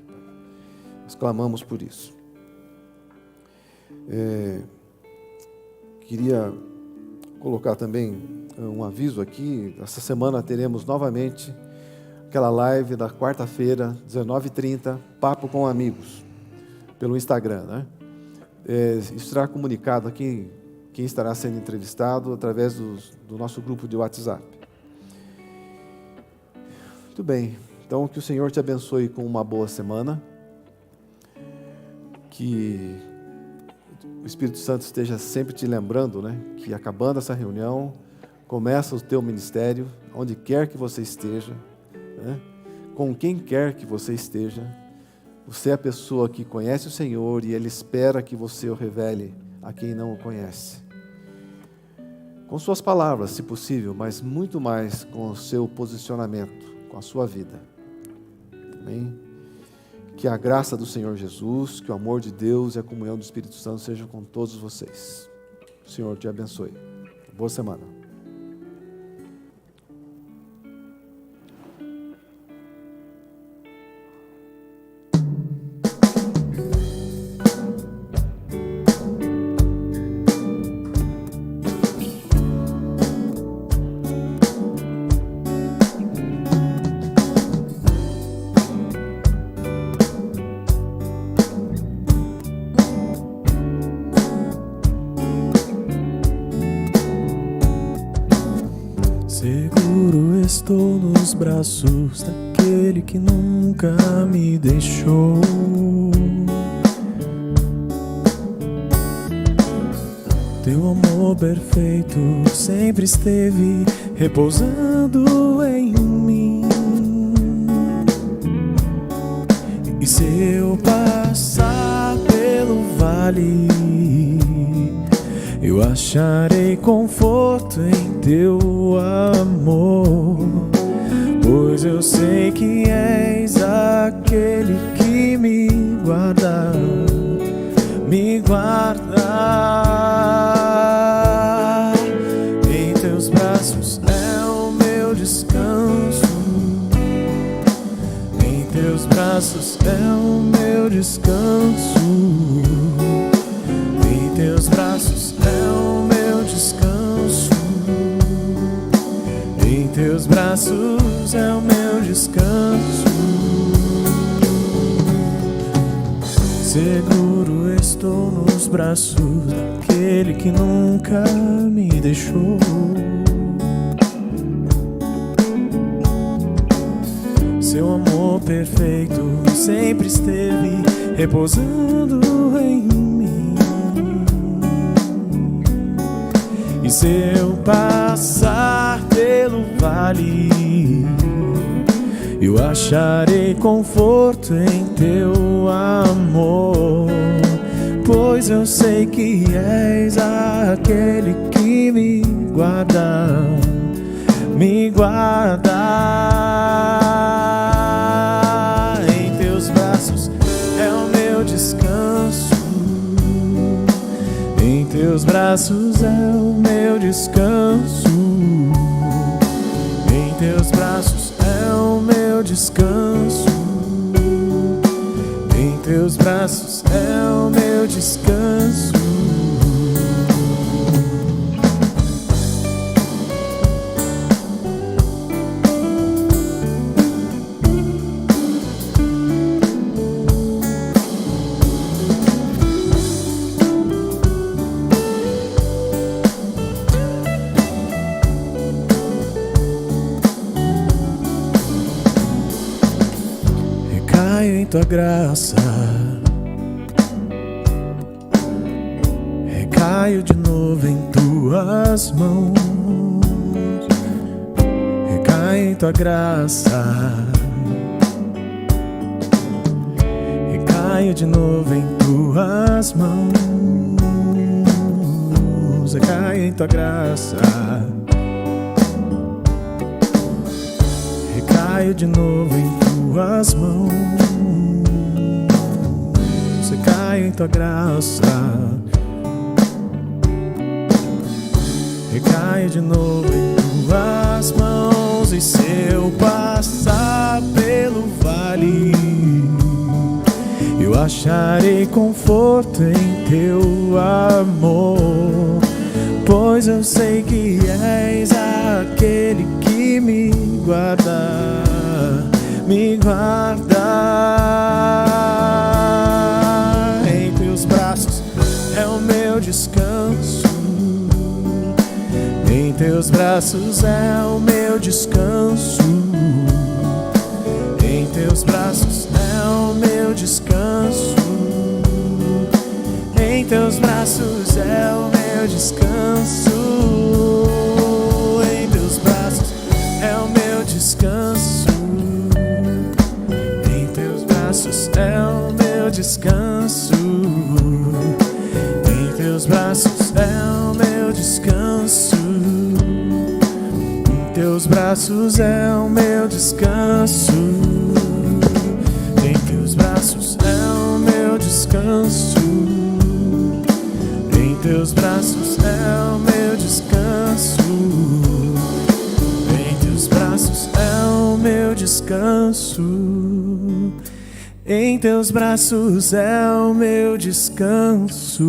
Speaker 2: Nós clamamos por isso. Queria colocar também um aviso aqui. Essa semana teremos novamente aquela live da quarta-feira, 19h30, Papo com Amigos, pelo Instagram, né? Isso será comunicado aqui, quem estará sendo entrevistado, através do nosso grupo de WhatsApp. Muito bem, então que o Senhor te abençoe com uma boa semana, que o Espírito Santo esteja sempre te lembrando, né, que acabando essa reunião, começa o teu ministério, onde quer que você esteja, né? com quem quer que você esteja, você é a pessoa que conhece o Senhor e Ele espera que você o revele a quem não o conhece. Com suas palavras, se possível, mas muito mais com o seu posicionamento, com a sua vida. Amém? Que a graça do Senhor Jesus, que o amor de Deus e a comunhão do Espírito Santo sejam com todos vocês. O Senhor te abençoe. Boa semana.
Speaker 1: Seguro estou nos braços daquele que nunca me deixou. Teu amor perfeito sempre esteve repousando em mim. E se eu passar pelo vale, eu acharei conforto em teu amor, pois eu sei que és aquele que me guarda, me guarda. Em teus braços é o meu descanso, em teus braços é o meu descanso, em teus braços é o meu descanso, em teus braços é o meu descanso. Seguro estou nos braços daquele que nunca me deixou. Seu amor perfeito sempre esteve repousando em mim. E se eu passar pelo vale, eu acharei conforto em teu amor, pois eu sei que és aquele que me guarda, me guarda. Em teus braços é o meu descanso, em teus braços é o meu descanso, em teus braços é o meu descanso, em teus braços é o meu descanso. Recaio em tua graça, recaio de novo em tuas mãos, recaio em tua graça, recaio de novo em tuas mãos, recaio em tua graça, recaio de novo em tuas mãos, recaio em tua graça, recaio de novo em tuas mãos. E se eu passar pelo vale, eu acharei conforto em teu amor, pois eu sei que és aquele que me guarda, me guarda. Em teus braços é o meu descanso, em teus braços é o meu descanso, em teus braços é o meu descanso, em teus braços é o meu descanso, em teus braços é o meu descanso, descanso. Em teus braços é o meu descanso. Em teus braços é o meu descanso. Em teus braços é o meu descanso. Em teus braços é o meu descanso. Em teus braços é o meu descanso. Em teus braços é o meu descanso.